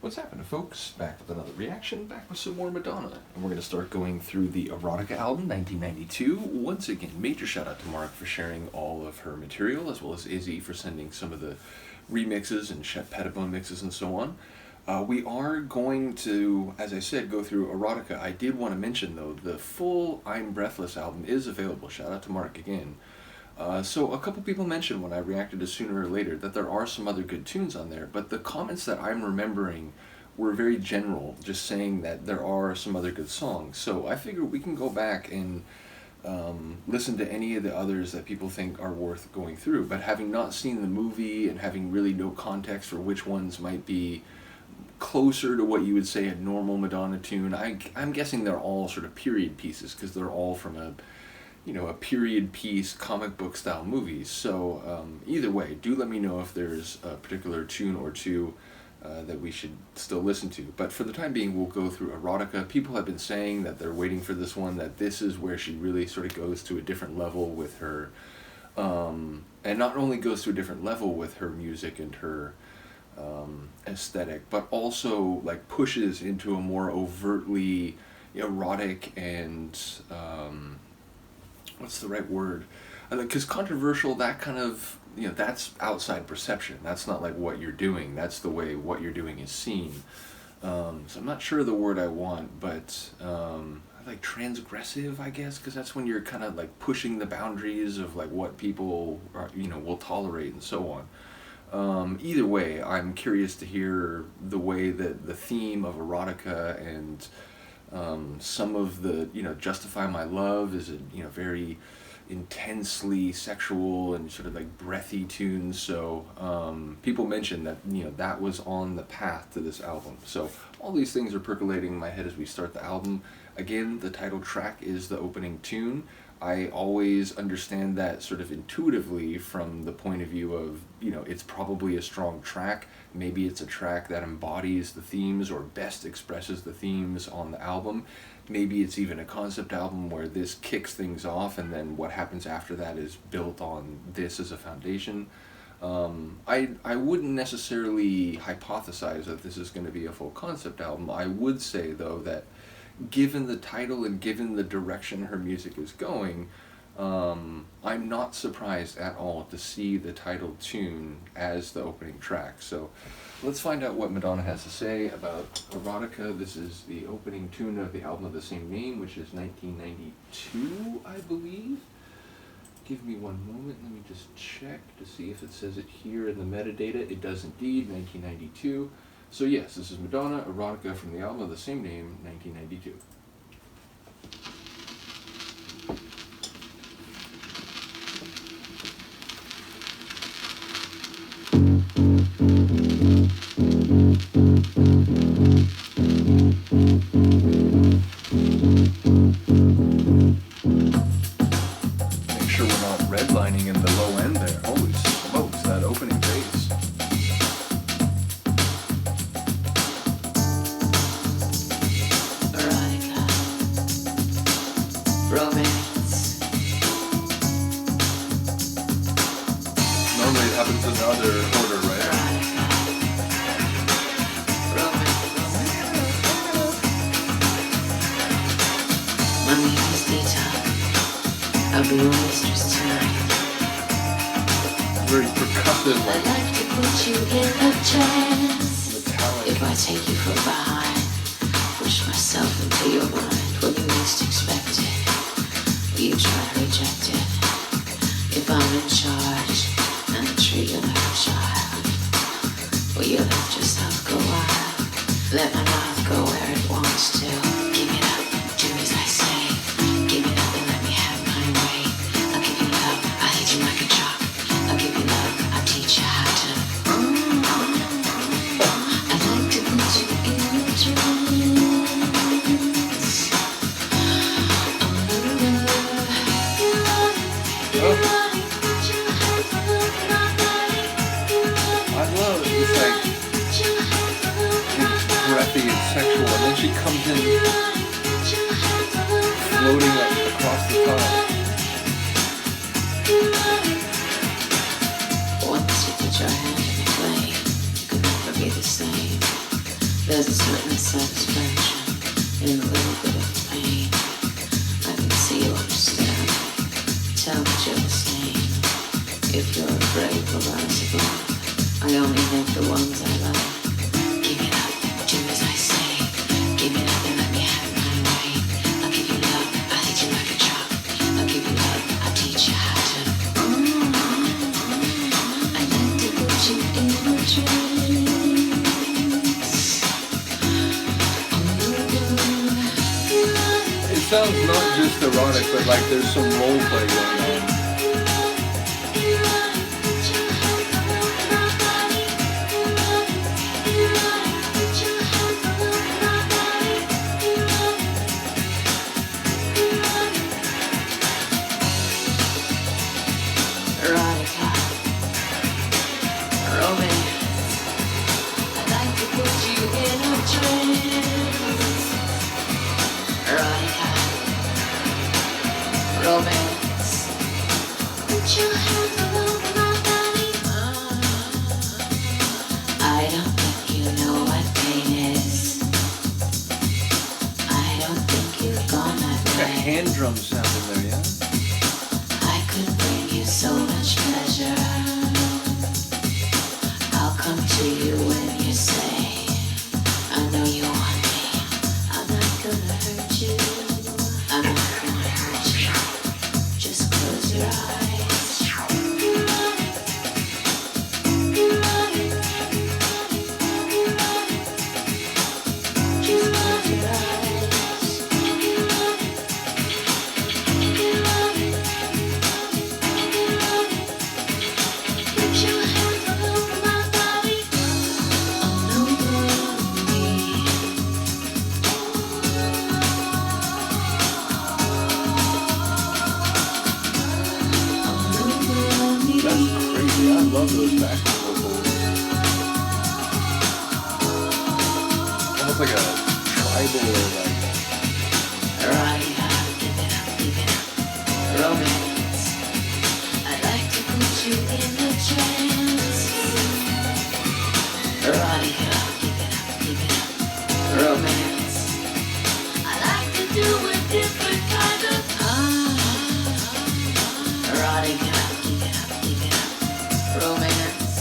What's happening, folks? Back with another reaction, back with some more Madonna. And we're going to start going through the Erotica album, 1992. Once again, major shout out to Mark for sharing all of her material, as well as Izzy for sending some of the remixes and Chet Pettibone mixes and so on. We are going to, as I said, go through Erotica. I did want to mention, though, the full I'm Breathless album is available. Shout out to Mark again. So a couple people mentioned when I reacted to Sooner or Later that there are some other good tunes on there, but the comments that I'm remembering were very general, just saying that there are some other good songs. So I figured we can go back and listen to any of the others that people think are worth going through. But having not seen the movie and having really no context for which ones might be closer to what you would say a normal Madonna tune, I'm guessing they're all sort of period pieces because they're all from a period piece comic book style movie. So either way, do let me know if there's a particular tune or two that we should still listen to. But for the time being, we'll go through Erotica. People have been saying that they're waiting for this one, that this is where she really sort of goes to a different level with her, and not only goes to a different level with her music and her aesthetic, but also like pushes into a more overtly erotic and what's the right word? Because controversial, that kind of, that's outside perception. That's not like what you're doing. That's the way what you're doing is seen. So I'm not sure the word I want, but like transgressive, I guess, because that's when you're kind of like pushing the boundaries of like what people are, will tolerate and so on. Either way, I'm curious to hear the way that the theme of Erotica and some of the, Justify My Love is a, very intensely sexual and sort of like breathy tunes. So people mentioned that, that was on the path to this album. So all these things are percolating in my head as we start the album. Again, the title track is the opening tune. I always understand that sort of intuitively from the point of view of, it's probably a strong track. Maybe it's a track that embodies the themes or best expresses the themes on the album. Maybe it's even a concept album where this kicks things off and then what happens after that is built on this as a foundation. I wouldn't necessarily hypothesize that this is going to be a full concept album. I would say, though, that given the title and given the direction her music is going, I'm not surprised at all to see the title tune as the opening track. So let's find out what Madonna has to say about Erotica. This is the opening tune of the album of the same name, which is 1992, I believe. Give me one moment, let me just check to see if it says it here in the metadata. It does indeed, 1992. So yes, this is Madonna, Erotica from the album of the same name, 1992. Make sure we're not redlining in the low end there. Holy smokes, that opening bass. Romance. Normally it happens in the other order, right? My name is Dita. I'll be your mistress tonight. Very percussive, I'd like to put you in a trance. metallic. If I take you from behind, push myself into your mind when you least expect it. You try to reject it. If I'm in charge and I treat you like a child, will you let yourself go wild? Let my mouth go where it wants to. Give it up, do as I say. Give it up and let me have my way. I'll give you love, I'll hit you like a truck. I'll give you love, I'll teach you how to. I'd like to put you in a trance. I love it. It's like breathy and sexual, and then she comes in floating up across the top. Once you put your hand in the flame, you could never be the same. There's a certain satisfaction in a little bit of pain. I can see you understand. Tell me you're the same. If you're afraid we'll rise above, I only make the ones I love. Give it up, do as I say. Give it up and let me have my way. I'll give you love, I'll hit you like a truck. I'll give you love, I'll teach you how to. I like to put you in a trance. It sounds not just erotic, but like there's some role play going on. Erotica, romance. I'd like to put you in a trance. Erotica, romance. Put your hands all over my body. I don't think you know what pain is. I don't think you've gone that Got a way. hand drum sound in there, yeah? I could bring you so much pleasure. I'll come to you when you say, I know you want me. I'm not gonna hurt you. I'm not gonna hurt you. Just close your eyes. Just close your eyes. Put your hands all over my body. All over me. All over me. That's crazy. I love those backing vocals. Almost like a tribal or like. Erotica, give it up, give it up. Romance. I'd like to put you in a trance. Erotica, give it up, romance. I like to do a different kind of erotica, give it up, romance.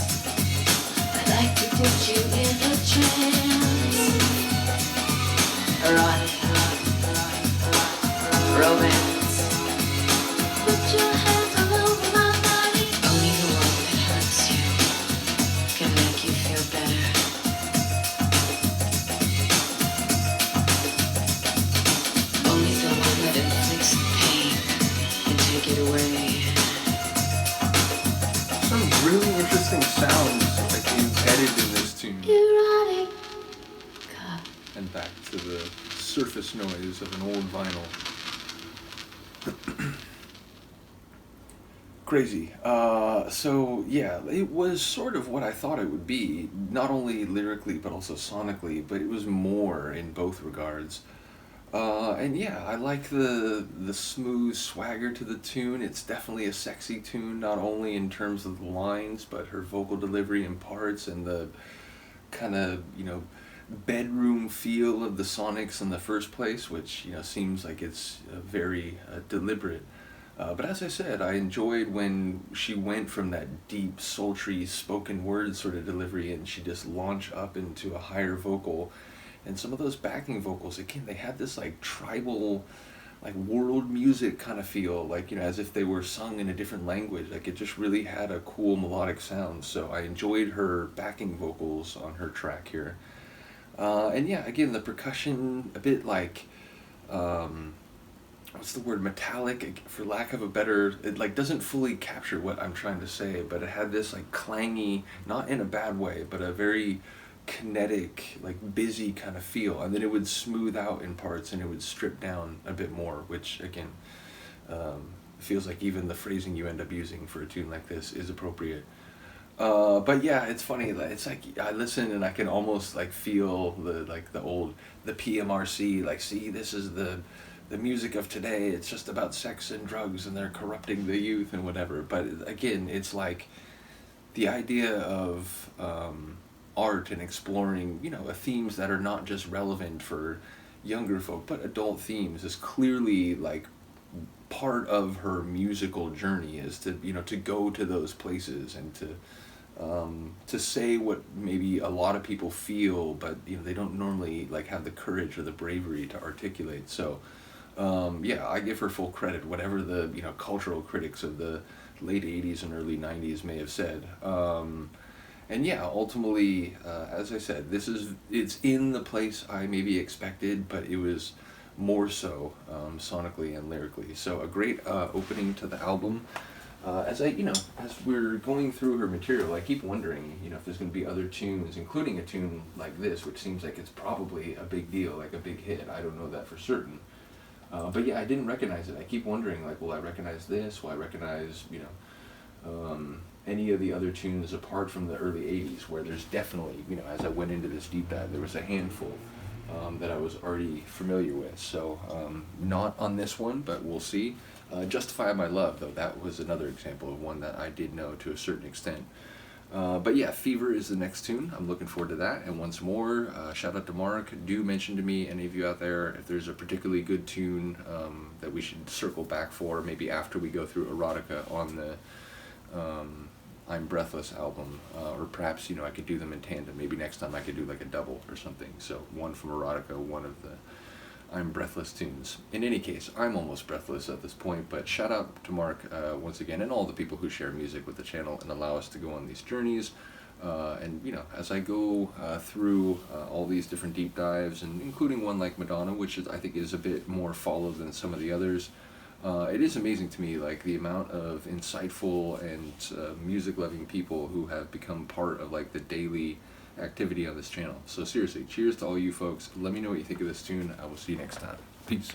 I like to put you in a trance. Erotica, romance. Put your hands all over my body. Only the one that hurts you can make you feel better. Only the one that inflicts the pain can take it away. Some really interesting sounds like embedded in this tune. Erotica. And back to the surface noise of an old vinyl. Crazy. So yeah, it was sort of what I thought it would be, not only lyrically but also sonically, but it was more in both regards. And yeah, I like the smooth swagger to the tune. It's definitely a sexy tune, not only in terms of the lines, but her vocal delivery in parts and the kind of, bedroom feel of the sonics in the first place, which, seems like it's very deliberate. But as I said, I enjoyed when she went from that deep, sultry, spoken word sort of delivery and she just launched up into a higher vocal. And some of those backing vocals, again, they had this like tribal, like world music kind of feel, like, as if they were sung in a different language. Like it just really had a cool melodic sound. So I enjoyed her backing vocals on her track here. And yeah, again, the percussion, a bit like, what's the word, metallic, for lack of a better, it like doesn't fully capture what I'm trying to say, but it had this like clangy, not in a bad way, but a very kinetic, like busy kind of feel, and then it would smooth out in parts and it would strip down a bit more, which again, feels like even the phrasing you end up using for a tune like this is appropriate. But yeah, it's funny. It's like I listen and I can almost like feel the PMRC. Like, see, this is the music of today. It's just about sex and drugs and they're corrupting the youth and whatever. But again, it's like the idea of art and exploring, themes that are not just relevant for younger folk, but adult themes is clearly like part of her musical journey, is to to go to those places and to say what maybe a lot of people feel, but they don't normally like have the courage or the bravery to articulate. So yeah, I give her full credit, whatever the cultural critics of the late 80s and early 90s may have said. And yeah, ultimately, as I said, it's in the place I maybe expected, but it was more so sonically and lyrically. So a great opening to the album. As we're going through her material, I keep wondering, if there's going to be other tunes, including a tune like this, which seems like it's probably a big deal, like a big hit. I don't know that for certain. But yeah, I didn't recognize it. I keep wondering, like, will I recognize this? Will I recognize, any of the other tunes apart from the early 80s, where there's definitely, as I went into this deep dive, there was a handful that I was already familiar with. So not on this one, but we'll see. Justify My Love, though, that was another example of one that I did know to a certain extent. But yeah, Fever is the next tune. I'm looking forward to that. And once more, shout out to Mark. Do mention to me, any of you out there, if there's a particularly good tune that we should circle back for, maybe after we go through Erotica on the I'm Breathless album. Or perhaps, I could do them in tandem. Maybe next time I could do like a double or something. So one from Erotica, one of the I'm Breathless tunes. In any case, I'm almost breathless at this point, but shout out to Mark once again, and all the people who share music with the channel and allow us to go on these journeys. And as I go through all these different deep dives, and including one like Madonna, which I think is a bit more followed than some of the others, it is amazing to me, like, the amount of insightful and music-loving people who have become part of like the daily activity on this channel. So seriously, cheers to all you folks. Let me know what you think of this tune. I will see you next time. Peace.